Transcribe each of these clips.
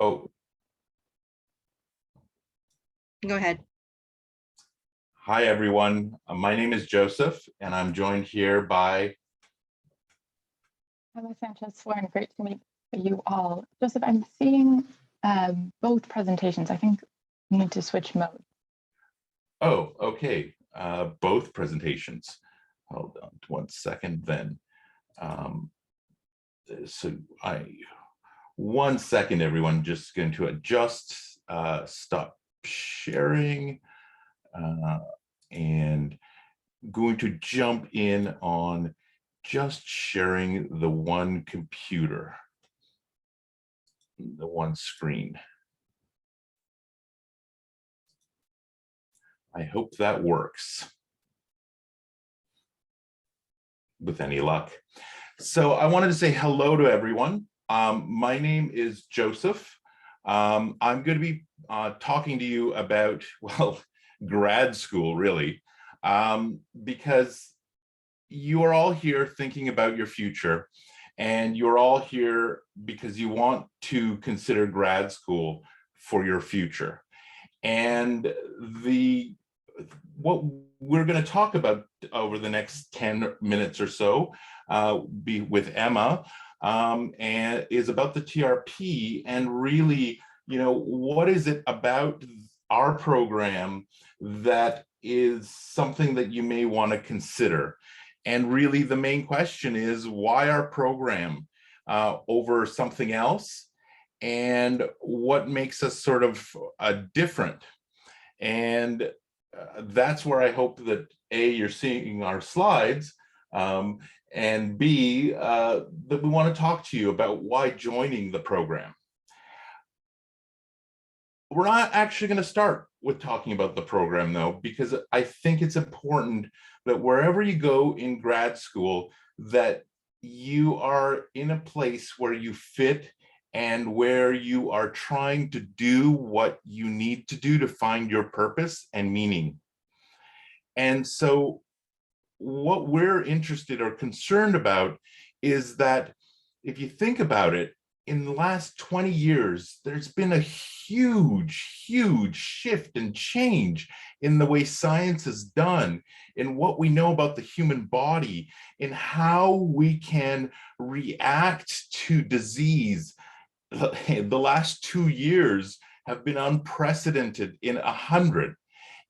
Oh, Go ahead. hi, everyone. My name is Joseph, and I'm joined here by... Hello, Sanchez-Swaren. Great to meet you all. Joseph, I'm seeing both presentations. I think we need to switch mode. Oh, okay. Both presentations. Hold on 1 second then. So 1 second, everyone. Just going to adjust, stop sharing, and going to jump in on just sharing the one computer, the one screen. I hope that works with any luck. So I wanted to say hello to everyone. My name is Joseph. I'm going to be talking to you about, well, grad school, really, because you are all here thinking about your future, and you're all here because you want to consider grad school for your future. And what we're going to talk about over the next 10 minutes or so be with Emma, and is about the TRP, and really, what is it about our program that is something that you may want to consider. And really the main question is, why our program over something else, and what makes us sort of different. And that's where I hope that A, you're seeing our slides, and B, that we want to talk to you about why joining the program. We're not actually going to start with talking about the program, though, because I think it's important that wherever you go in grad school, that you are in a place where you fit and where you are trying to do what you need to do to find your purpose and meaning. And so what we're interested or concerned about is that if you think about it, in the last 20 years, there's been a huge, huge shift and change in the way science is done, in what we know about the human body, in how we can react to disease. The last 2 years have been unprecedented in 100.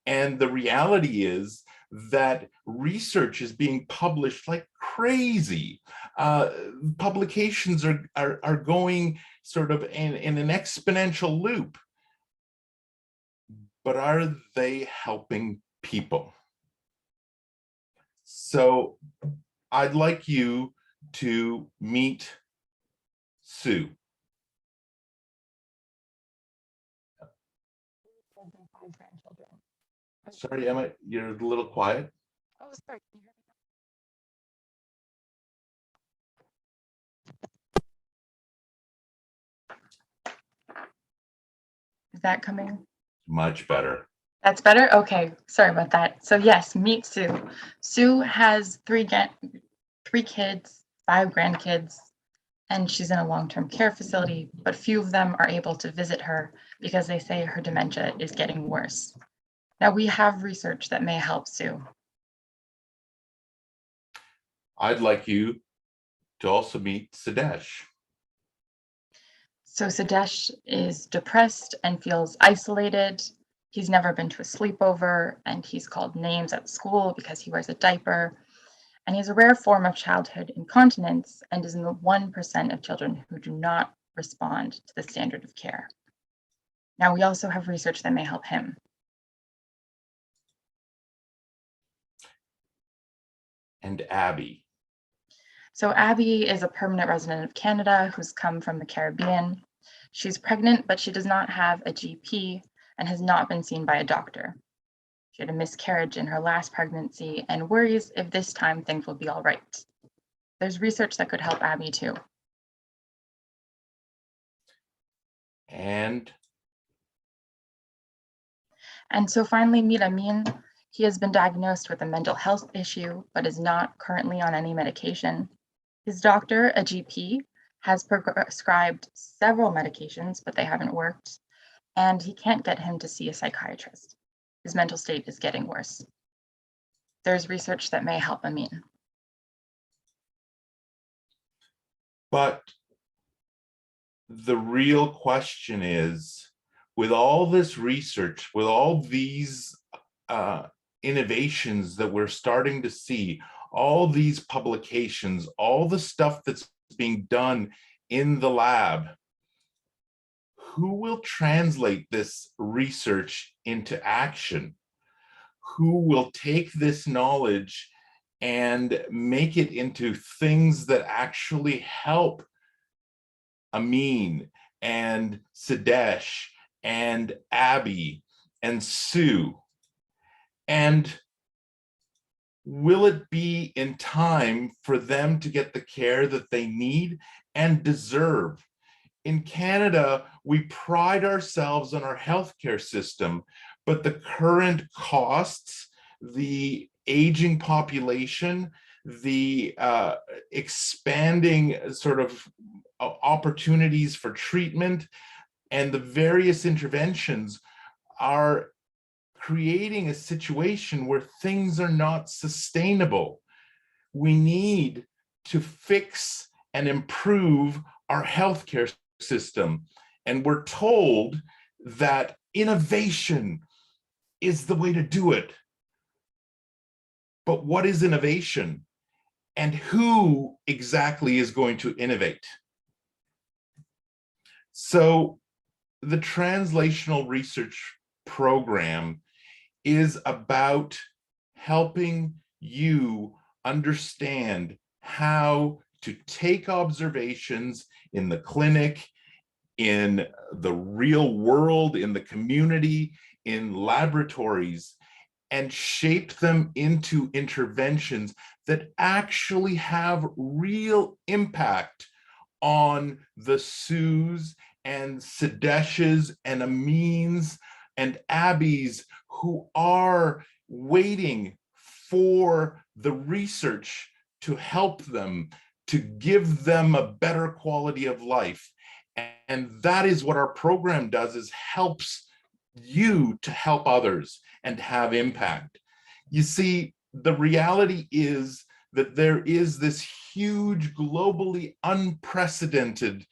And the reality is that research is being published like crazy. Publications are going sort of in an exponential loop. But are they helping people? So I'd like you to meet Sue. Sorry, Emma, you're a little quiet. Oh, sorry. Can you hear me now? Is that coming? Much better. That's better? Okay, sorry about that. So yes, meet Sue. Sue has three kids, 5 grandkids, and she's in a long-term care facility, but few of them are able to visit her because they say her dementia is getting worse. Now, we have research that may help Sue. I'd like you to also meet Sadesh. So Sadesh is depressed and feels isolated. He's never been to a sleepover, and he's called names at school because he wears a diaper. And he has a rare form of childhood incontinence and is in the 1% of children who do not respond to the standard of care. Now, we also have research that may help him. And Abby. So Abby is a permanent resident of Canada who's come from the Caribbean. She's pregnant, but she does not have a GP and has not been seen by a doctor. She had a miscarriage in her last pregnancy and worries if this time things will be all right. There's research that could help Abby too. And so finally, meet Amin. He has been diagnosed with a mental health issue, but is not currently on any medication. His doctor, a GP, has prescribed several medications, but they haven't worked, and he can't get him to see a psychiatrist. His mental state is getting worse. There's research that may help Amin. But the real question is, with all this research, with all these innovations that we're starting to see, all these publications, all the stuff that's being done in the lab, who will translate this research into action? Who will take this knowledge and make it into things that actually help Amin and Sadesh and Abby and Sue? And will it be in time for them to get the care that they need and deserve? In Canada, we pride ourselves on our healthcare system, but the current costs, the aging population, the expanding sort of opportunities for treatment, and the various interventions are creating a situation where things are not sustainable. We need to fix and improve our healthcare system. And we're told that innovation is the way to do it. But what is innovation? And who exactly is going to innovate? So the translational research program is about helping you understand how to take observations in the clinic, in the real world, in the community, in laboratories, and shape them into interventions that actually have real impact on the Sues and Sadesh's and Amin's and Abby's who are waiting for the research to help them, to give them a better quality of life. And that is what our program does, is helps you to help others and have impact. You see, the reality is that there is this huge, globally unprecedented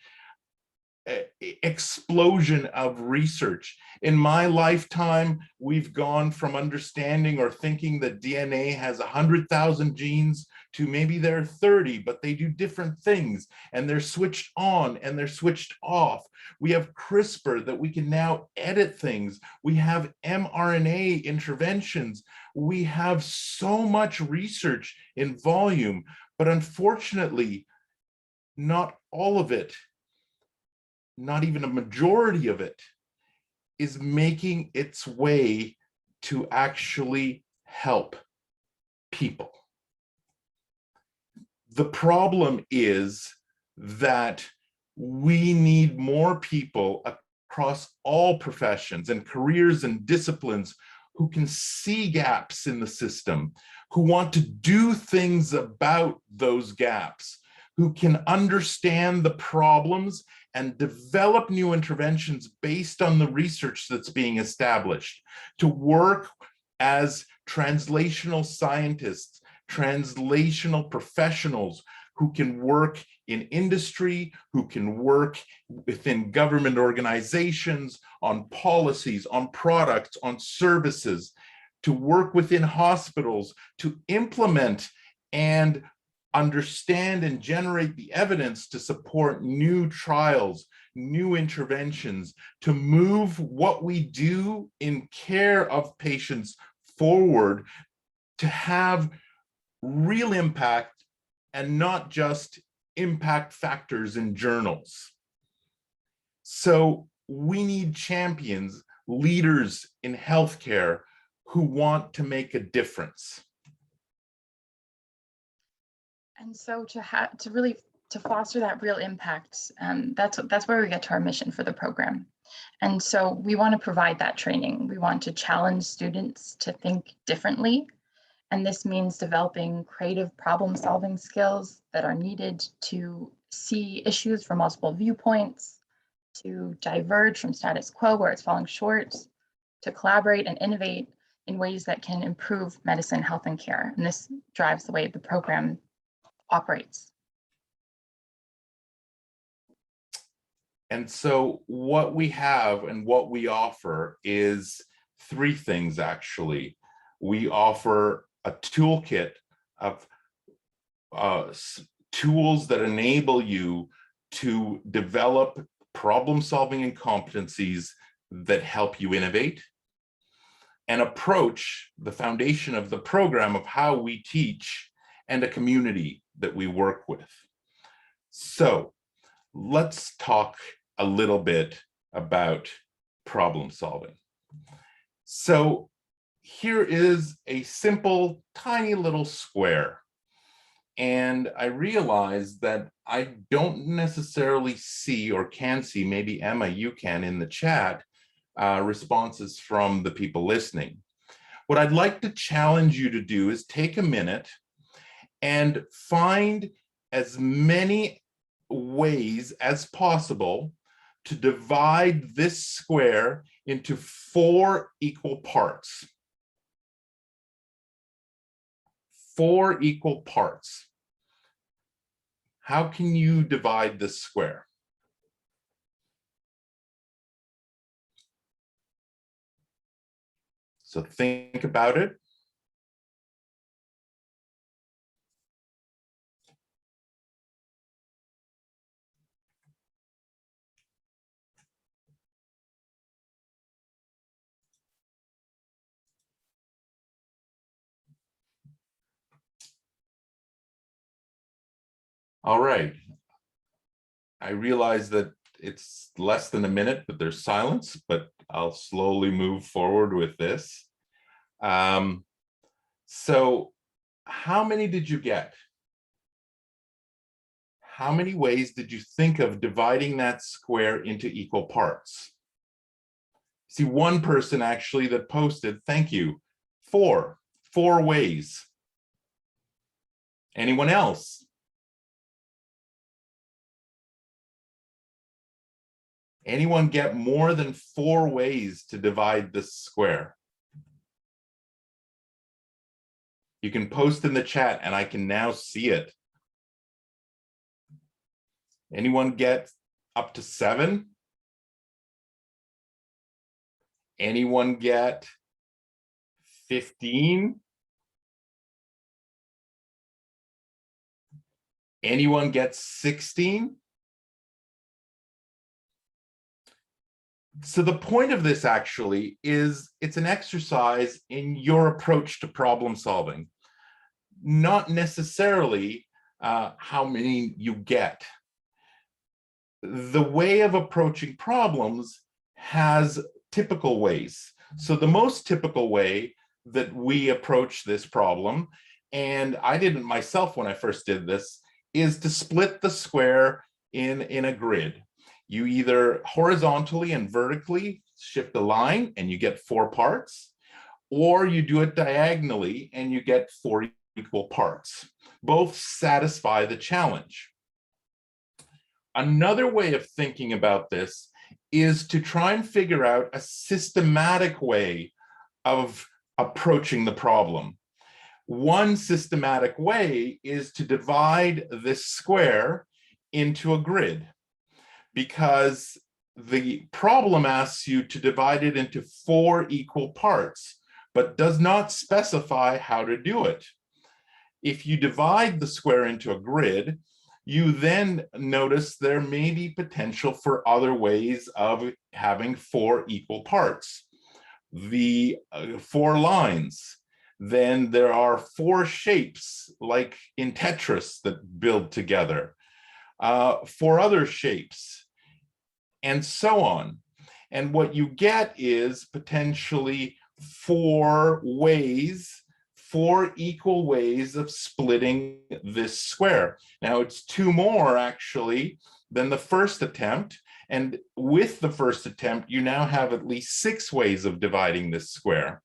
explosion of research. In my lifetime, we've gone from understanding or thinking that DNA has 100,000 genes to maybe there are 30, but they do different things and they're switched on and they're switched off. We have CRISPR that we can now edit things. We have mRNA interventions. We have so much research in volume, but unfortunately, not all of it, not even a majority of it, is making its way to actually help people. The problem is that we need more people across all professions and careers and disciplines who can see gaps in the system, who want to do things about those gaps, who can understand the problems and develop new interventions based on the research that's being established, to work as translational scientists, translational professionals who can work in industry, who can work within government organizations, on policies, on products, on services, to work within hospitals, to implement and understand and generate the evidence to support new trials, new interventions, to move what we do in care of patients forward to have real impact and not just impact factors in journals. So we need champions, leaders in healthcare who want to make a difference. And so to really foster that real impact, that's where we get to our mission for the program. And so we want to provide that training. We want to challenge students to think differently. And this means developing creative problem-solving skills that are needed to see issues from multiple viewpoints, to diverge from status quo where it's falling short, to collaborate and innovate in ways that can improve medicine, health, and care. And this drives the way the program operates. And so what we have and what we offer is three things, actually. We offer a toolkit of tools that enable you to develop problem-solving and competencies that help you innovate, an approach, the foundation of the program of how we teach, and a community that we work with. So let's talk a little bit about problem solving. So here is a simple, tiny little square. And I realize that I don't necessarily see or can see, maybe Emma, you can in the chat, responses from the people listening. What I'd like to challenge you to do is take a minute and find as many ways as possible to divide this square into 4 equal parts. 4 equal parts. How can you divide this square? So think about it. All right. I realize that it's less than a minute, but there's silence, but I'll slowly move forward with this. So how many did you get? How many ways did you think of dividing that square into equal parts? See, one person actually that posted, thank you, 4 ways. Anyone else? Anyone get more than 4 ways to divide this square? You can post in the chat and I can now see it. Anyone get up to 7? Anyone get 15? Anyone get 16? So the point of this actually is it's an exercise in your approach to problem solving, not necessarily how many you get. The way of approaching problems has typical ways. So the most typical way that we approach this problem, and I did it myself when I first did this, is to split the square in a grid. You either horizontally and vertically shift a line and you get 4 parts, or you do it diagonally and you get 4 equal parts. Both satisfy the challenge. Another way of thinking about this is to try and figure out a systematic way of approaching the problem. One systematic way is to divide this square into a grid, because the problem asks you to divide it into 4 equal parts, but does not specify how to do it. If you divide the square into a grid, you then notice there may be potential for other ways of having 4 equal parts. The 4 lines, then there are 4 shapes like in Tetris that build together, 4 other shapes, and so on. And what you get is potentially 4 ways, 4 equal ways of splitting this square. Now it's 2 more actually than the first attempt. And with the first attempt, you now have at least 6 ways of dividing this square.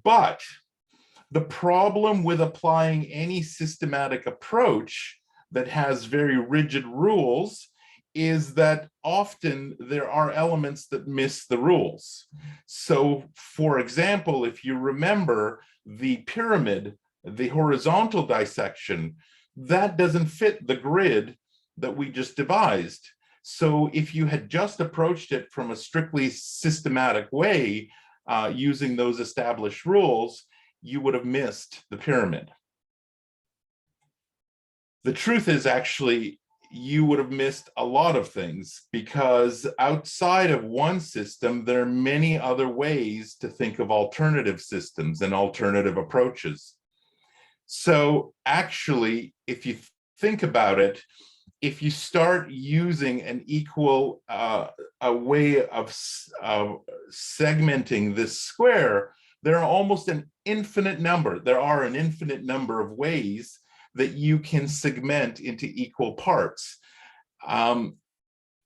But the problem with applying any systematic approach that has very rigid rules is that often there are elements that miss the rules. So, for example, if you remember the pyramid, the horizontal dissection, that doesn't fit the grid that we just devised. So if you had just approached it from a strictly systematic way, using those established rules, you would have missed the pyramid. The truth is, actually, you would have missed a lot of things, because outside of one system, there are many other ways to think of alternative systems and alternative approaches. So actually, if you think about it, if you start using an equal a way of segmenting this square, there are almost an infinite number. There are an infinite number of ways that you can segment into equal parts.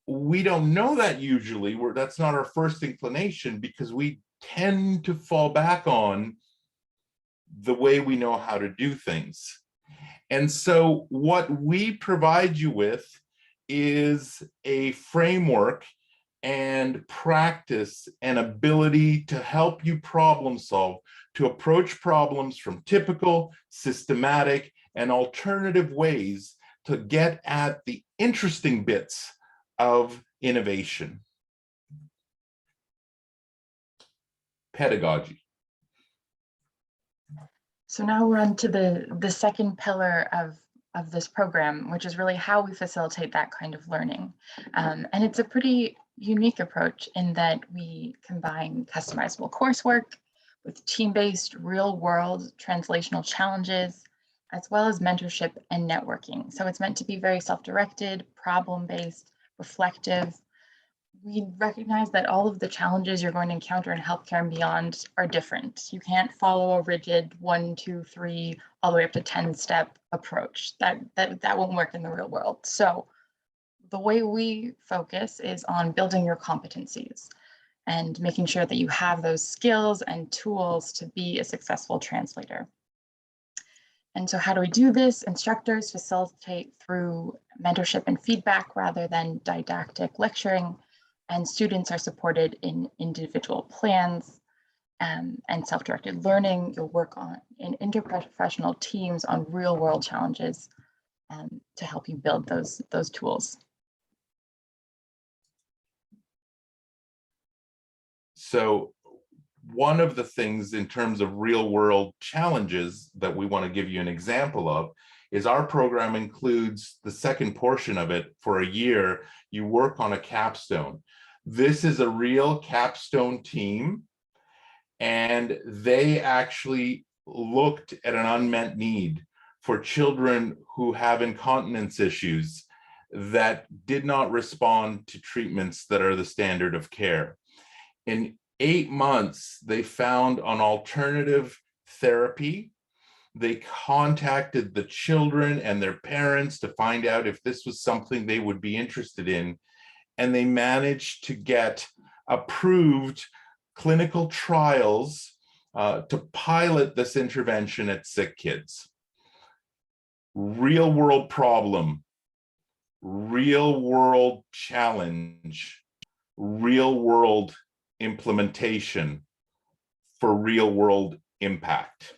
We don't know that usually. That's not our first inclination, because we tend to fall back on the way we know how to do things. And so what we provide you with is a framework and practice and ability to help you problem solve, to approach problems from typical, systematic, and alternative ways to get at the interesting bits of innovation. Pedagogy. So now we're on to the second pillar of this program, which is really how we facilitate that kind of learning. And it's a pretty unique approach in that we combine customizable coursework with team-based, real-world translational challenges, as well as mentorship and networking. So it's meant to be very self-directed, problem-based, reflective. We recognize that all of the challenges you're going to encounter in healthcare and beyond are different. You can't follow a rigid 1, 2, 3, all the way up to 10-step approach. That won't work in the real world. So the way we focus is on building your competencies and making sure that you have those skills and tools to be a successful translator. And so how do we do this? Instructors facilitate through mentorship and feedback rather than didactic lecturing, and students are supported in individual plans and self-directed learning. You'll work in interprofessional teams on real-world challenges to help you build those tools. So one of the things in terms of real world challenges that we want to give you an example of is our program includes the second portion of it. For a year, you work on a capstone. This is a real capstone team, and they actually looked at an unmet need for children who have incontinence issues that did not respond to treatments that are the standard of care. In 8 months, they found an alternative therapy. They contacted the children and their parents to find out if this was something they would be interested in. And they managed to get approved clinical trials to pilot this intervention at sick kids. Real world problem, real world challenge, real world implementation for real world impact.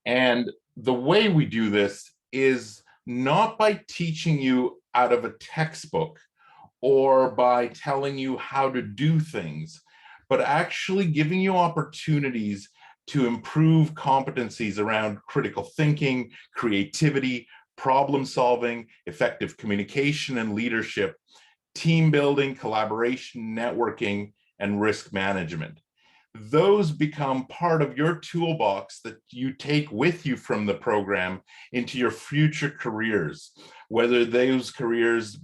And the way we do this is not by teaching you out of a textbook or by telling you how to do things, but actually giving you opportunities to improve competencies around critical thinking, creativity, problem solving, effective communication and leadership, team building, collaboration, networking, and risk management. Those become part of your toolbox that you take with you from the program into your future careers, whether those careers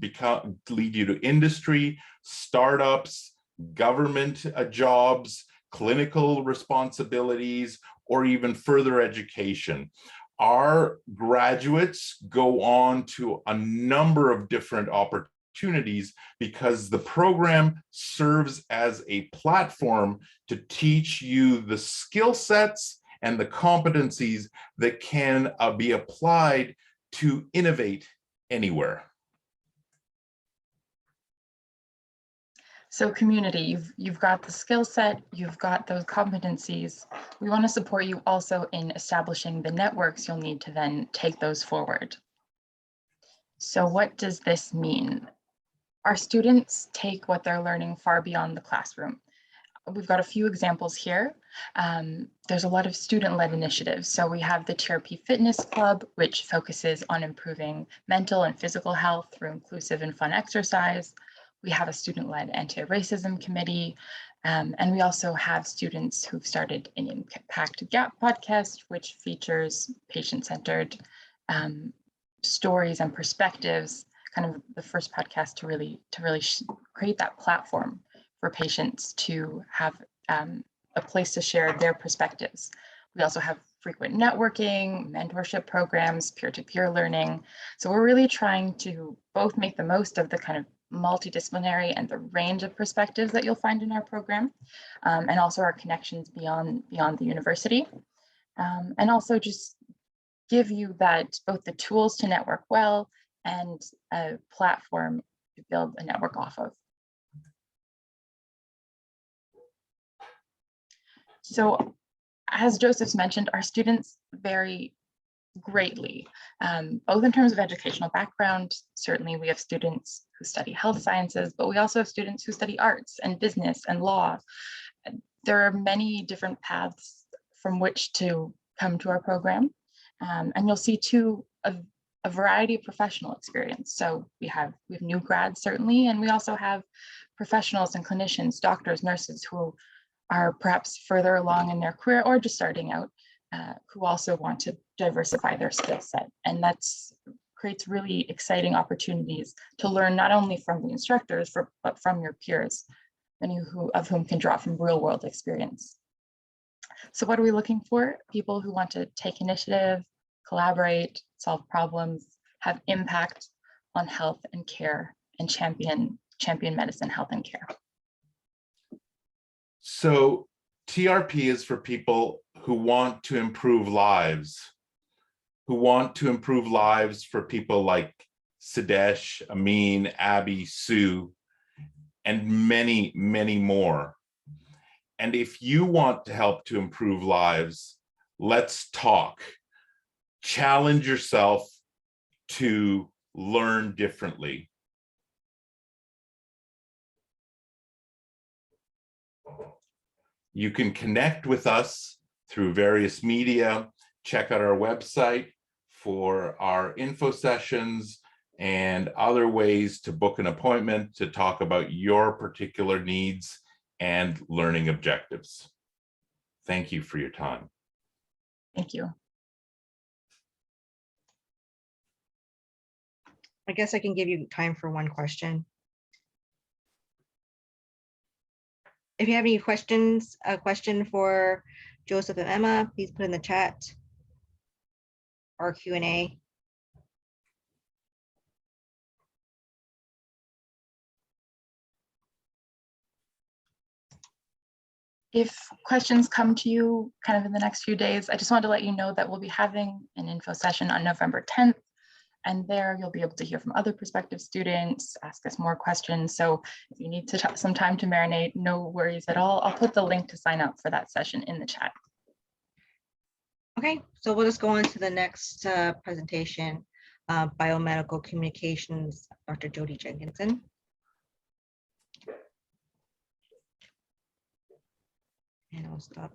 lead you to industry, startups, government jobs, clinical responsibilities, or even further education. Our graduates go on to a number of different opportunities because the program serves as a platform to teach you the skill sets and the competencies that can be applied to innovate anywhere. So community, you've got the skill set, you've got those competencies. We want to support you also in establishing the networks you'll need to then take those forward. So what does this mean? Our students take what they're learning far beyond the classroom. We've got a few examples here. There's a lot of student-led initiatives. So we have the TRP Fitness Club, which focuses on improving mental and physical health through inclusive and fun exercise. We have a student-led anti-racism committee. And we also have students who've started an Impact Gap podcast, which features patient-centered stories and perspectives, kind of the first podcast to really create that platform for patients to have a place to share their perspectives. We also have frequent networking, mentorship programs, peer-to-peer learning. So we're really trying to both make the most of the kind of multidisciplinary and the range of perspectives that you'll find in our program, and also our connections beyond the university, and also just give you that both the tools to network well and a platform to build a network off of. So as Joseph's mentioned, our students vary greatly, both in terms of educational background. Certainly we have students who study health sciences, but we also have students who study arts and business and law. There are many different paths from which to come to our program. And you'll see too a variety of professional experience. So we have new grads certainly, and we also have professionals and clinicians, doctors, nurses who are perhaps further along in their career or just starting out, who also want to diversify their skill set. And that's creates really exciting opportunities to learn not only from the instructors, but from your peers, many of whom can draw from real world experience. So what are we looking for? People who want to take initiative, collaborate, solve problems, have impact on health and care, and champion medicine, health and care. So TRP is for people who want to improve lives, for people like Sadesh, Amin, Abby, Sue, and many, many more. And if you want to help to improve lives, let's talk. Challenge yourself to learn differently. You can connect with us through various media. Check out our website for our info sessions and other ways to book an appointment to talk about your particular needs and learning objectives. Thank you for your time. Thank you. I guess I can give you time for one question. If you have any questions, a question for Joseph and Emma, please put in the chat or Q&A. If questions come to you kind of in the next few days, I just wanted to let you know that we'll be having an info session on November 10th. And there you'll be able to hear from other prospective students, ask us more questions. So if you need some time to marinate, no worries at all. I'll put the link to sign up for that session in the chat. Okay, so we'll just go on to the next presentation, Biomedical Communications, Dr. Jody Jenkinson. And I'll stop